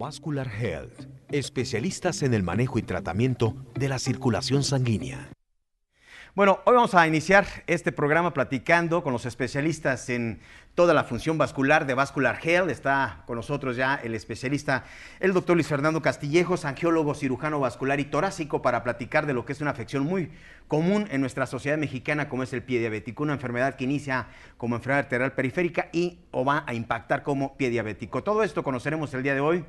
Vascular Health, especialistas en el manejo y tratamiento de la circulación sanguínea. Bueno, hoy vamos a iniciar este programa platicando con los especialistas en toda la función vascular de Vascular Health. Está con nosotros ya el especialista, el doctor Luis Fernando Castillejos, angiólogo, cirujano vascular y torácico, para platicar de lo que es una afección muy común en nuestra sociedad mexicana, como es el pie diabético, una enfermedad que inicia como enfermedad arterial periférica o va a impactar como pie diabético. Todo esto conoceremos el día de hoy.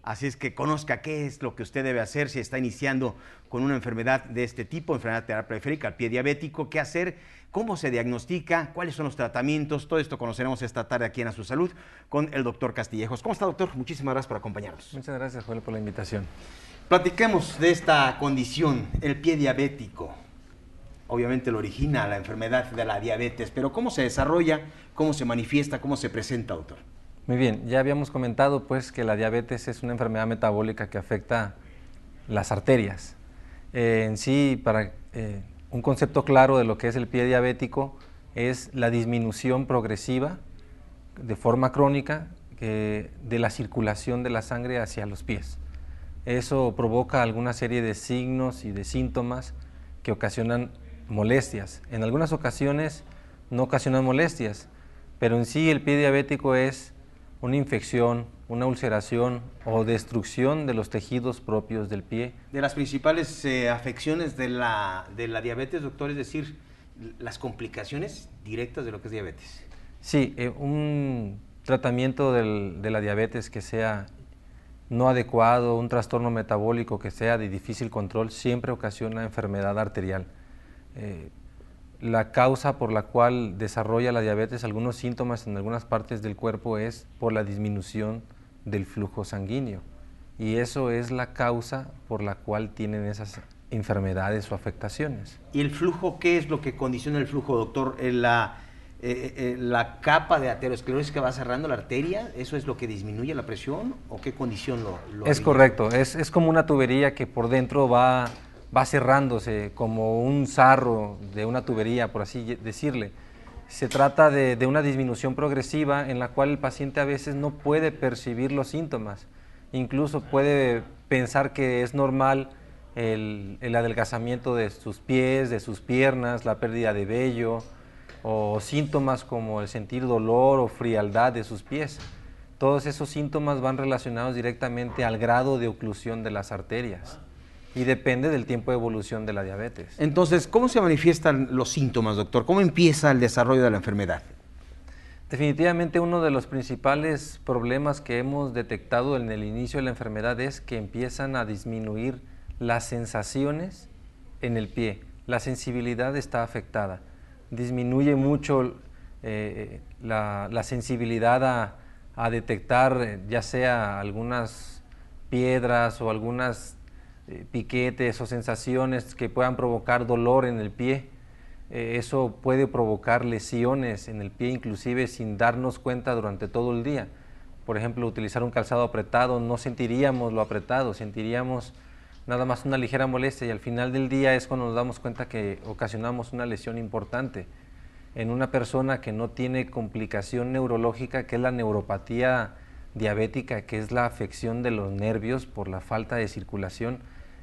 Así es que conozca qué es lo que usted debe hacer si está iniciando con una enfermedad de este tipo, enfermedad arterial periférica, el pie diabético, qué hacer, cómo se diagnostica, cuáles son los tratamientos. Todo esto conoceremos esta tarde aquí en A Su Salud con el doctor Castillejos. ¿Cómo está, doctor? Muchísimas gracias por acompañarnos. Muchas gracias, Joel, por la invitación. Platiquemos de esta condición, el pie diabético. Obviamente lo origina la enfermedad de la diabetes, pero ¿cómo se desarrolla, cómo se manifiesta, cómo se presenta, doctor? Muy bien, ya habíamos comentado pues que la diabetes es una enfermedad metabólica que afecta las arterias. En sí, para un concepto claro de lo que es el pie diabético, es la disminución progresiva de forma crónica de la circulación de la sangre hacia los pies. Eso provoca alguna serie de signos y de síntomas que ocasionan molestias. En algunas ocasiones no ocasionan molestias, pero en sí el pie diabético es una infección, una ulceración o destrucción de los tejidos propios del pie. De las principales afecciones de la diabetes, doctor, es decir, las complicaciones directas de lo que es diabetes. Sí, un tratamiento de la diabetes que sea no adecuado, un trastorno metabólico que sea de difícil control, siempre ocasiona enfermedad arterial. La causa por la cual desarrolla la diabetes algunos síntomas en algunas partes del cuerpo es por la disminución del flujo sanguíneo, y eso es la causa por la cual tienen esas enfermedades o afectaciones. ¿Y el flujo, qué es lo que condiciona el flujo, doctor? La capa de aterosclerosis que va cerrando la arteria, ¿eso es lo que disminuye la presión o qué condición lo Es correcto, es como una tubería que por dentro va cerrándose como un sarro de una tubería, por así decirle. Se trata de una disminución progresiva en la cual el paciente a veces no puede percibir los síntomas. Incluso puede pensar que es normal el adelgazamiento de sus pies, de sus piernas, la pérdida de vello, o síntomas como el sentir dolor o frialdad de sus pies. Todos esos síntomas van relacionados directamente al grado de oclusión de las arterias. Y depende del tiempo de evolución de la diabetes. Entonces, ¿cómo se manifiestan los síntomas, doctor? ¿Cómo empieza el desarrollo de la enfermedad? Definitivamente uno de los principales problemas que hemos detectado en el inicio de la enfermedad es que empiezan a disminuir las sensaciones en el pie. La sensibilidad está afectada. Disminuye mucho la sensibilidad a detectar ya sea algunas piedras o algunas piquetes o sensaciones que puedan provocar dolor en el pie. Eso puede provocar lesiones en el pie, inclusive sin darnos cuenta durante todo el día. Por ejemplo, utilizar un calzado apretado, no sentiríamos lo apretado, sentiríamos nada más una ligera molestia, y al final del día es cuando nos damos cuenta que ocasionamos una lesión importante en una persona que no tiene complicación neurológica, que es la neuropatía diabética, que es la afección de los nervios por la falta de circulación.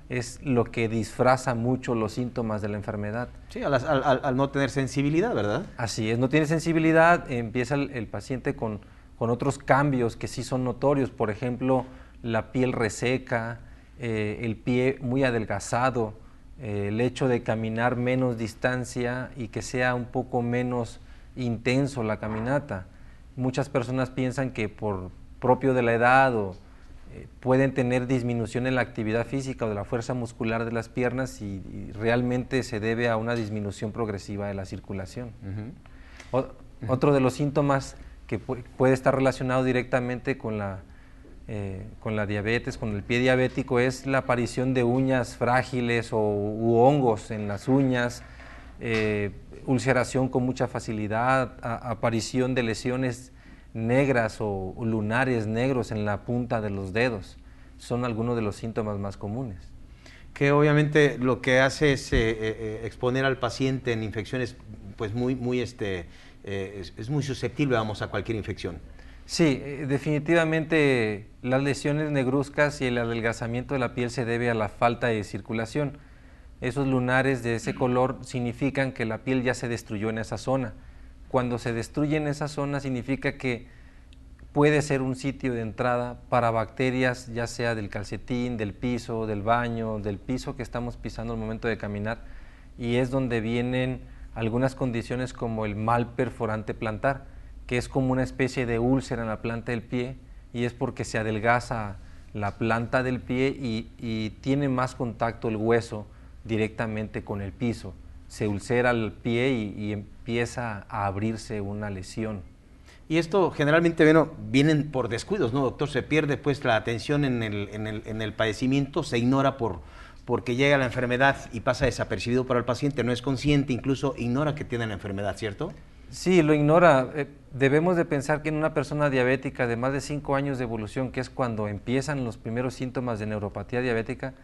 Es lo que disfraza mucho los síntomas de la enfermedad. Sí, al no tener sensibilidad, ¿verdad? Así es, no tiene sensibilidad, empieza el paciente con otros cambios que sí son notorios, por ejemplo, la piel reseca, el pie muy adelgazado, el hecho de caminar menos distancia y que sea un poco menos intenso la caminata. Muchas personas piensan que por propio de la edad pueden tener disminución en la actividad física o de la fuerza muscular de las piernas, y realmente se debe a una disminución progresiva de la circulación. Otro de los síntomas que puede estar relacionado directamente con la diabetes, con el pie diabético, es la aparición de uñas frágiles u hongos en las uñas, ulceración con mucha facilidad, aparición de lesiones negras o lunares negros en la punta de los dedos. Son algunos de los síntomas más comunes. Que obviamente lo que hace es exponer al paciente en infecciones, pues es muy susceptible, vamos, a cualquier infección. Sí, definitivamente las lesiones negruzcas y el adelgazamiento de la piel se debe a la falta de circulación. Esos lunares de ese color significan que la piel ya se destruyó en esa zona. Cuando se destruye en esa zona significa que puede ser un sitio de entrada para bacterias, ya sea del calcetín, del piso, del baño, del piso que estamos pisando al momento de caminar, y es donde vienen algunas condiciones como el mal perforante plantar, que es como una especie de úlcera en la planta del pie, y es porque se adelgaza la planta del pie y tiene más contacto el hueso directamente con el piso. Se ulcera el pie y empieza a abrirse una lesión. Y esto generalmente, bueno, vienen por descuidos, ¿no, doctor? Se pierde pues la atención en el padecimiento, se ignora porque llega la enfermedad y pasa desapercibido para el paciente, no es consciente, incluso ignora que tiene la enfermedad, ¿cierto? Sí, lo ignora. Debemos de pensar que en una persona diabética de más de 5 años de evolución, que es cuando empiezan los primeros síntomas de neuropatía diabética,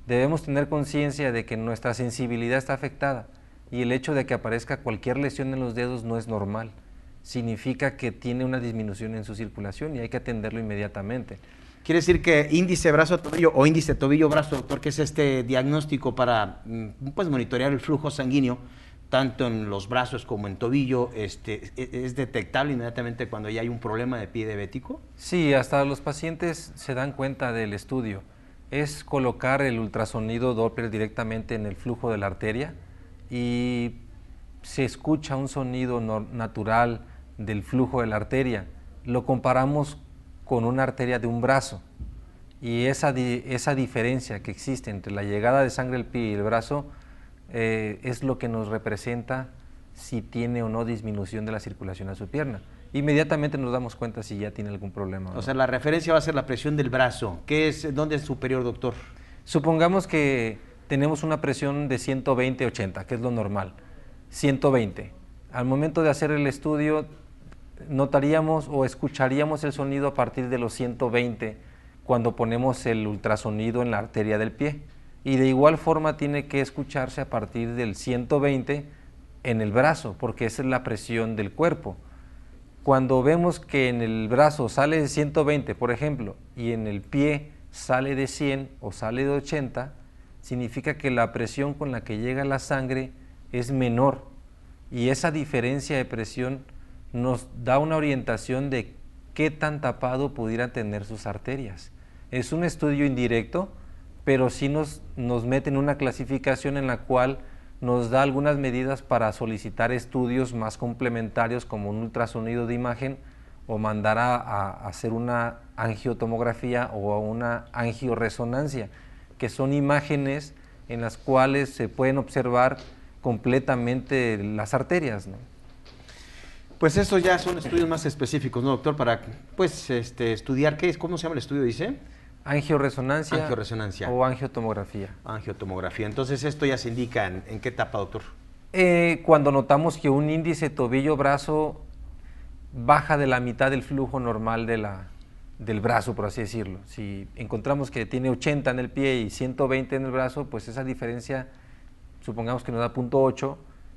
debemos tener conciencia de que nuestra sensibilidad está afectada y el hecho de que aparezca cualquier lesión en los dedos no es normal. Significa que tiene una disminución en su circulación y hay que atenderlo inmediatamente. Quiere decir que índice brazo-tobillo o índice tobillo-brazo, doctor, que es este diagnóstico para pues, monitorear el flujo sanguíneo, tanto en los brazos como en tobillo, ¿es detectable inmediatamente cuando ya hay un problema de pie diabético? Sí, hasta los pacientes se dan cuenta del estudio. Es colocar el ultrasonido Doppler directamente en el flujo de la arteria y se escucha un sonido natural del flujo de la arteria. Lo comparamos con una arteria de un brazo y esa diferencia que existe entre la llegada de sangre al pie y el brazo es lo que nos representa si tiene o no disminución de la circulación a su pierna. Inmediatamente nos damos cuenta si ya tiene algún problema. O sea, la referencia va a ser la presión del brazo. ¿Dónde es superior, doctor? Supongamos que tenemos una presión de 120/80, que es lo normal. 120. Al momento de hacer el estudio, notaríamos o escucharíamos el sonido a partir de los 120 cuando ponemos el ultrasonido en la arteria del pie. Y de igual forma tiene que escucharse a partir del 120 en el brazo, porque esa es la presión del cuerpo. Cuando vemos que en el brazo sale de 120, por ejemplo, y en el pie sale de 100 o sale de 80, significa que la presión con la que llega la sangre es menor. Y esa diferencia de presión nos da una orientación de qué tan tapado pudieran tener sus arterias. Es un estudio indirecto, pero sí nos mete en una clasificación en la cual nos da algunas medidas para solicitar estudios más complementarios como un ultrasonido de imagen o mandar a hacer una angiotomografía o una angioresonancia, que son imágenes en las cuales se pueden observar completamente las arterias, ¿no? Pues estos ya son estudios más específicos, ¿no, doctor? Para pues estudiar, ¿cómo se llama el estudio, dice? Angioresonancia, Angioresonancia o angiotomografía. Angiotomografía. Entonces, esto ya se indica en qué etapa, doctor. Cuando notamos que un índice tobillo-brazo baja de la mitad del flujo normal del brazo, por así decirlo. Si encontramos que tiene 80 en el pie y 120 en el brazo, pues esa diferencia, supongamos que nos da 0.8,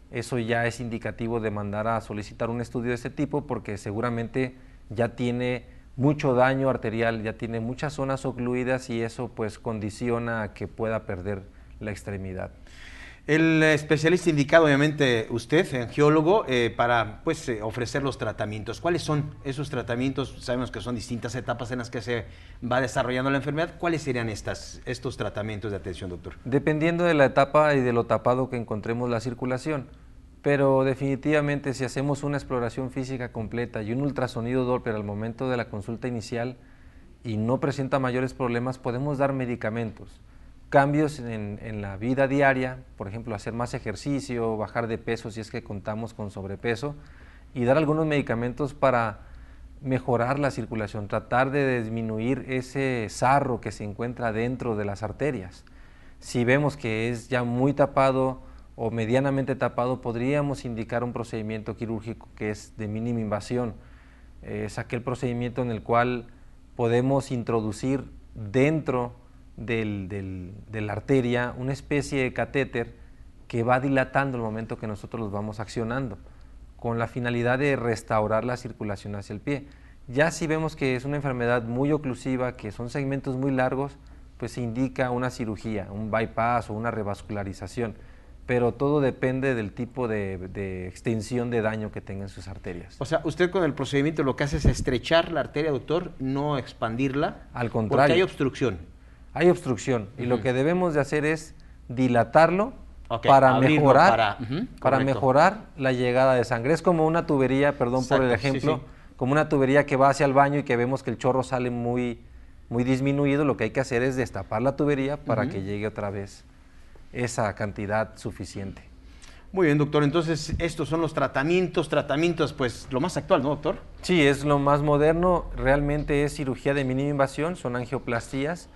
eso ya es indicativo de mandar a solicitar un estudio de este tipo porque seguramente ya tiene mucho daño arterial, ya tiene muchas zonas ocluidas y eso pues condiciona a que pueda perder la extremidad. El especialista indicado, obviamente, usted, angiólogo, para pues, ofrecer los tratamientos. ¿Cuáles son esos tratamientos? Sabemos que son distintas etapas en las que se va desarrollando la enfermedad. ¿Cuáles serían estos tratamientos de atención, doctor? Dependiendo de la etapa y de lo tapado que encontremos la circulación, pero definitivamente si hacemos una exploración física completa y un ultrasonido Doppler al momento de la consulta inicial y no presenta mayores problemas, podemos dar medicamentos. Cambios en la vida diaria, por ejemplo, hacer más ejercicio, bajar de peso si es que contamos con sobrepeso y dar algunos medicamentos para mejorar la circulación, tratar de disminuir ese sarro que se encuentra dentro de las arterias. Si vemos que es ya muy tapado o medianamente tapado, podríamos indicar un procedimiento quirúrgico que es de mínima invasión. Es aquel procedimiento en el cual podemos introducir dentro de la arteria una especie de catéter que va dilatando el momento que nosotros los vamos accionando, con la finalidad de restaurar la circulación hacia el pie. Ya si vemos que es una enfermedad muy oclusiva, que son segmentos muy largos, pues se indica una cirugía, un bypass o una revascularización, pero todo depende del tipo de extensión de daño que tengan sus arterias. O sea, usted con el procedimiento lo que hace es estrechar la arteria, doctor, no expandirla. Al contrario. Porque hay obstrucción. Hay obstrucción y lo que debemos de hacer es dilatarlo Abrirlo para mejorar la llegada de sangre. Es como una tubería, perdón por el ejemplo, como una tubería que va hacia el baño y que vemos que el chorro sale muy disminuido. Lo que hay que hacer es destapar la tubería para que llegue otra vez esa cantidad suficiente. Muy bien, doctor. Entonces, estos son los tratamientos, pues lo más actual, ¿no, doctor? Sí, es lo más moderno. Realmente es cirugía de mínima invasión, son angioplastías.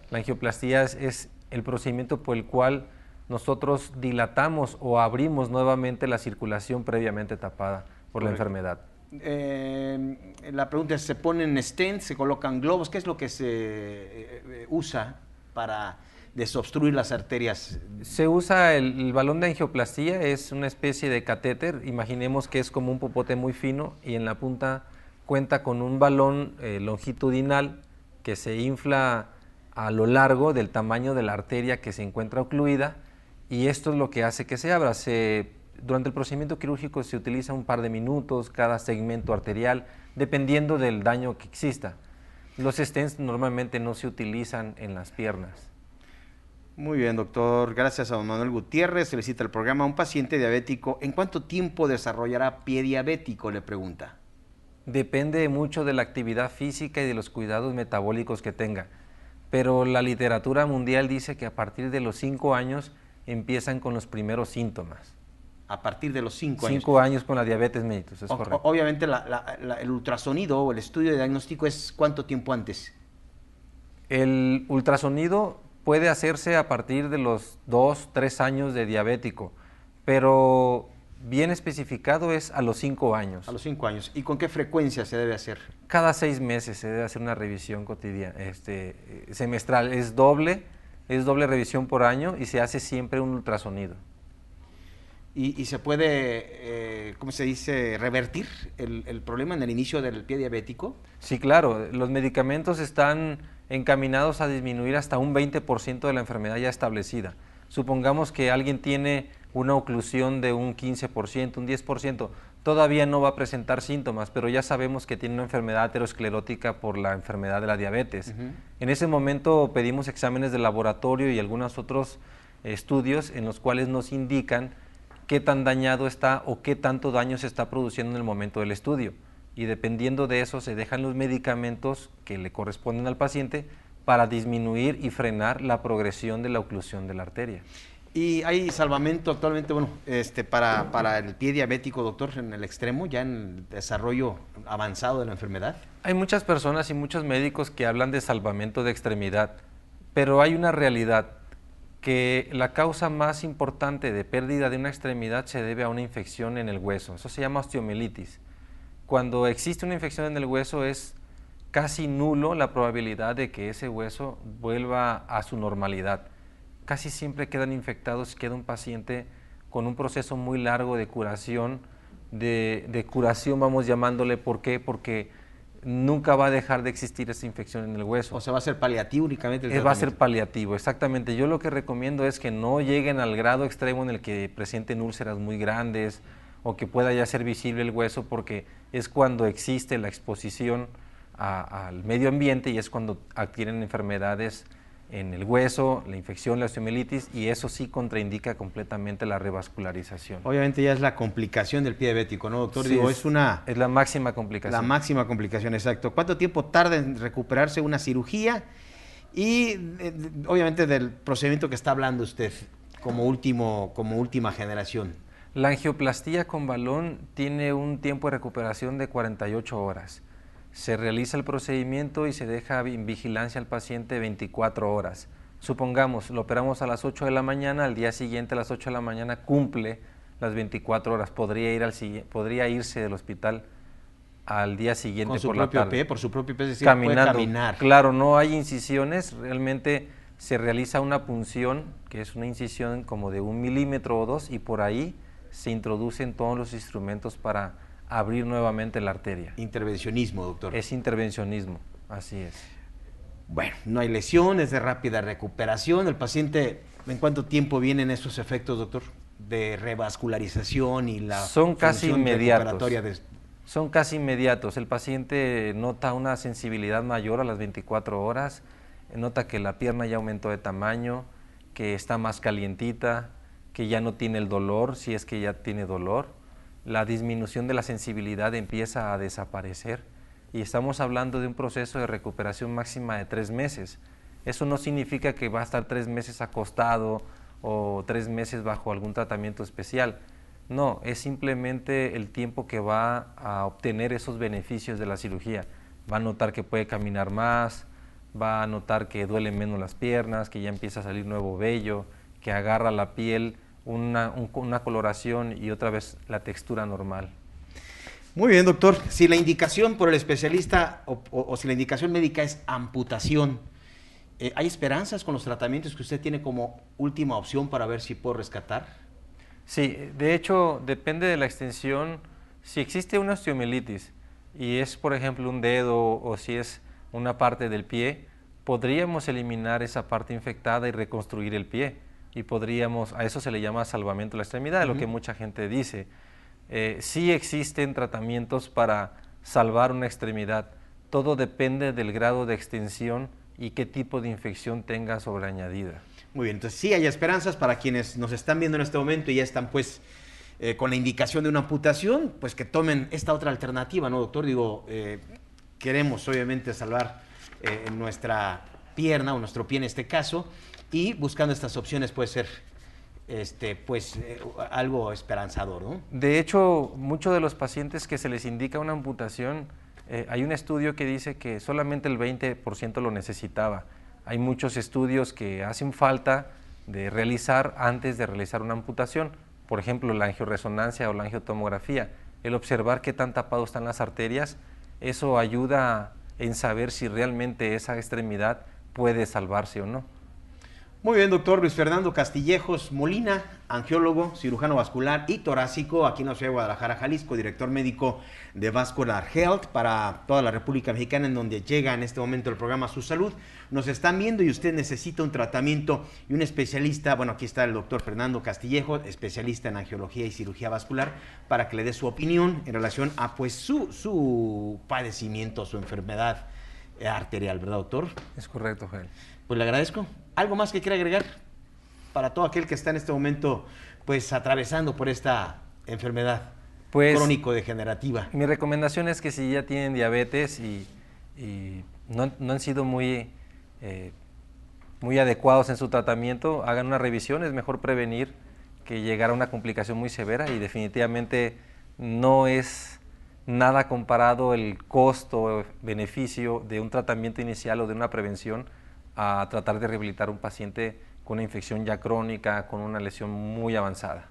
La angioplastía es el procedimiento por el cual nosotros dilatamos o abrimos nuevamente la circulación previamente tapada por la enfermedad. La pregunta es, ¿se ponen stents, se colocan globos? ¿Qué es lo que se usa para desobstruir las arterias? Se usa el balón de angioplastía, es una especie de catéter. Imaginemos que es como un popote muy fino y en la punta cuenta con un balón longitudinal que se infla a lo largo del tamaño de la arteria que se encuentra ocluida, y esto es lo que hace que se abra. Durante el procedimiento quirúrgico se utiliza un par de minutos cada segmento arterial, dependiendo del daño que exista. Los stents normalmente no se utilizan en las piernas. Muy bien, doctor. Gracias a don Manuel Gutiérrez. Felicita el programa. Un paciente diabético, ¿en cuánto tiempo desarrollará pie diabético?, le pregunta. Depende mucho de la actividad física y de los cuidados metabólicos que tenga, pero la literatura mundial dice que a partir de los 5 años empiezan con los primeros síntomas. A partir de los 5 años. 5 años con la diabetes mellitus, es correcto. Obviamente el ultrasonido o el estudio de diagnóstico es ¿cuánto tiempo antes? El ultrasonido puede hacerse a partir de los 2, 3 años de diabético, pero bien especificado es a los 5 años. A los 5 años. ¿Y con qué frecuencia se debe hacer? Cada 6 meses se debe hacer una revisión cotidiana, semestral. Es doble revisión por año y se hace siempre un ultrasonido. ¿Y se puede, ¿cómo se dice?, revertir el problema en el inicio del pie diabético? Sí, claro. Los medicamentos están encaminados a disminuir hasta un 20% de la enfermedad ya establecida. Supongamos que alguien tiene una oclusión de un 15%, un 10%, todavía no va a presentar síntomas, pero ya sabemos que tiene una enfermedad aterosclerótica por la enfermedad de la diabetes. En ese momento pedimos exámenes de laboratorio y algunos otros estudios en los cuales nos indican qué tan dañado está o qué tanto daño se está produciendo en el momento del estudio. Y dependiendo de eso se dejan los medicamentos que le corresponden al paciente para disminuir y frenar la progresión de la oclusión de la arteria. ¿Y hay salvamento actualmente, para el pie diabético, doctor, en el extremo, ya en el desarrollo avanzado de la enfermedad? Hay muchas personas y muchos médicos que hablan de salvamento de extremidad, pero hay una realidad, que la causa más importante de pérdida de una extremidad se debe a una infección en el hueso. Eso se llama osteomielitis. Cuando existe una infección en el hueso es casi nulo la probabilidad de que ese hueso vuelva a su normalidad. Casi siempre quedan infectados, queda un paciente con un proceso muy largo de curación, de curación vamos llamándole. ¿Por qué? Porque nunca va a dejar de existir esa infección en el hueso. O sea, va a ser paliativo únicamente el tratamiento. Va a ser paliativo, exactamente. Yo lo que recomiendo es que no lleguen al grado extremo en el que presenten úlceras muy grandes o que pueda ya ser visible el hueso, porque es cuando existe la exposición al medio ambiente y es cuando adquieren enfermedades en el hueso, la infección, la osteomielitis, y eso sí contraindica completamente la revascularización. Obviamente ya es la complicación del pie diabético, ¿no, doctor? Sí, es la máxima complicación. La máxima complicación, exacto. ¿Cuánto tiempo tarda en recuperarse una cirugía? Y obviamente del procedimiento que está hablando usted como última generación. La angioplastía con balón tiene un tiempo de recuperación de 48 horas. Se realiza el procedimiento y se deja en vigilancia al paciente 24 horas. Supongamos, lo operamos a las 8 de la mañana, al día siguiente a las 8 de la mañana cumple las 24 horas. Podría irse del hospital al día siguiente por la tarde. Por su propio pie, es decir, caminando. puede caminar. Claro, no hay incisiones, realmente se realiza una punción, que es una incisión como de 1 milímetro o 2, y por ahí se introducen todos los instrumentos para abrir nuevamente la arteria. Intervencionismo, doctor. Es intervencionismo, así es. Bueno, no hay lesiones, de rápida recuperación. El paciente, ¿en cuánto tiempo vienen estos efectos, doctor, de revascularización y la Son casi inmediatos. recuperatoria Son casi inmediatos. El paciente nota una sensibilidad mayor a las 24 horas, nota que la pierna ya aumentó de tamaño, que está más calientita, que ya no tiene el dolor, si es que ya tiene dolor. La disminución de la sensibilidad empieza a desaparecer y estamos hablando de un proceso de recuperación máxima de 3 meses. Eso no significa que va a estar 3 meses acostado o 3 meses bajo algún tratamiento especial. No, es simplemente el tiempo que va a obtener esos beneficios de la cirugía. Va a notar que puede caminar más, va a notar que duelen menos las piernas, que ya empieza a salir nuevo vello, que agarra la piel una coloración y otra vez la textura normal. Muy bien, doctor. Si la indicación por el especialista o si la indicación médica es amputación, ¿hay esperanzas con los tratamientos que usted tiene como última opción para ver si puedo rescatar? Sí, de hecho, depende de la extensión. Si existe una osteomielitis y es, por ejemplo, un dedo o si es una parte del pie, podríamos eliminar esa parte infectada y reconstruir el pie. Y podríamos, a eso se le llama salvamento de la extremidad, lo que mucha gente dice. Sí existen tratamientos para salvar una extremidad. Todo depende del grado de extensión y qué tipo de infección tenga sobreañadida. Muy bien, entonces sí hay esperanzas para quienes nos están viendo en este momento y ya están pues con la indicación de una amputación, pues que tomen esta otra alternativa, ¿no, doctor? Digo, queremos obviamente salvar nuestra pierna o nuestro pie en este caso y buscando estas opciones puede ser algo esperanzador, ¿no? De hecho, muchos de los pacientes que se les indica una amputación, hay un estudio que dice que solamente el 20% lo necesitaba. Hay muchos estudios que hacen falta de realizar antes de realizar una amputación. Por ejemplo, la angioresonancia o la angiotomografía. El observar qué tan tapado están las arterias, eso ayuda en saber si realmente esa extremidad puede salvarse o no. Muy bien, doctor Luis Fernando Castillejos Molina, angiólogo, cirujano vascular y torácico aquí en la ciudad de Guadalajara, Jalisco, director médico de Vascular Health para toda la República Mexicana, en donde llega en este momento el programa Su Salud. Nos están viendo y usted necesita un tratamiento y un especialista. Bueno, aquí está el doctor Fernando Castillejos, especialista en angiología y cirugía vascular, para que le dé su opinión en relación a pues su padecimiento, su enfermedad arterial, ¿verdad, doctor? Es correcto, Joel. Pues le agradezco. ¿Algo más que quiera agregar para todo aquel que está en este momento pues atravesando por esta enfermedad crónico-degenerativa? Mi recomendación es que si ya tienen diabetes y no han sido muy adecuados en su tratamiento, hagan una revisión. Es mejor prevenir que llegar a una complicación muy severa y definitivamente no es nada comparado el costo-beneficio de un tratamiento inicial o de una prevención a tratar de rehabilitar a un paciente con una infección ya crónica, con una lesión muy avanzada.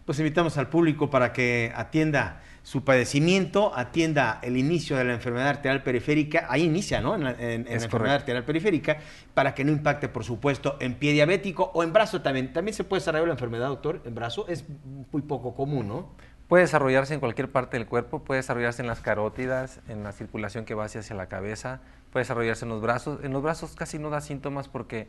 Pues invitamos al público para que atienda su padecimiento, atienda el inicio de la enfermedad arterial periférica, ahí inicia, ¿no? En la enfermedad arterial periférica, para que no impacte, por supuesto, en pie diabético o en brazo también. También se puede desarrollar la enfermedad, doctor, en brazo, es muy poco común, ¿no? Puede desarrollarse en cualquier parte del cuerpo, puede desarrollarse en las carótidas, en la circulación que va hacia la cabeza, puede desarrollarse en los brazos. En los brazos casi no da síntomas porque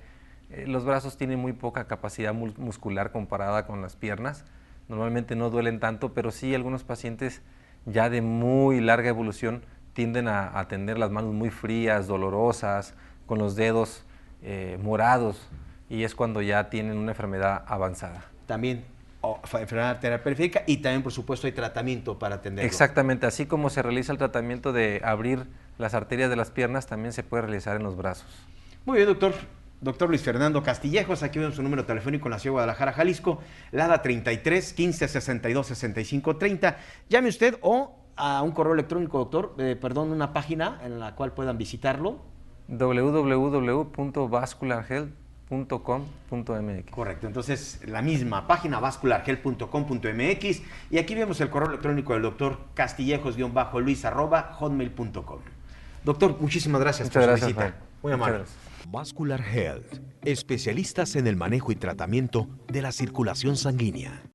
los brazos tienen muy poca capacidad muscular comparada con las piernas. Normalmente no duelen tanto, pero sí algunos pacientes ya de muy larga evolución tienden a tener las manos muy frías, dolorosas, con los dedos morados, y es cuando ya tienen una enfermedad avanzada. También enfermedad arterial periférica y también, por supuesto, hay tratamiento para atenderlo. Exactamente, así como se realiza el tratamiento de abrir las arterias de las piernas, también se puede realizar en los brazos. Muy bien, doctor. Doctor Luis Fernando Castillejos, aquí vemos su número telefónico en la ciudad de Guadalajara, Jalisco, LADA 33 15 62 65 30. Llame usted o a un correo electrónico, doctor, una página en la cual puedan visitarlo. www.vascularhealth.com.mx. Correcto, entonces la misma página, vascularhealth.com.mx, y aquí vemos el correo electrónico del doctor Castillejos-luis@hotmail.com. Doctor, muchísimas gracias por su visita. Juan. Muy amable. Vascular Health, especialistas en el manejo y tratamiento de la circulación sanguínea.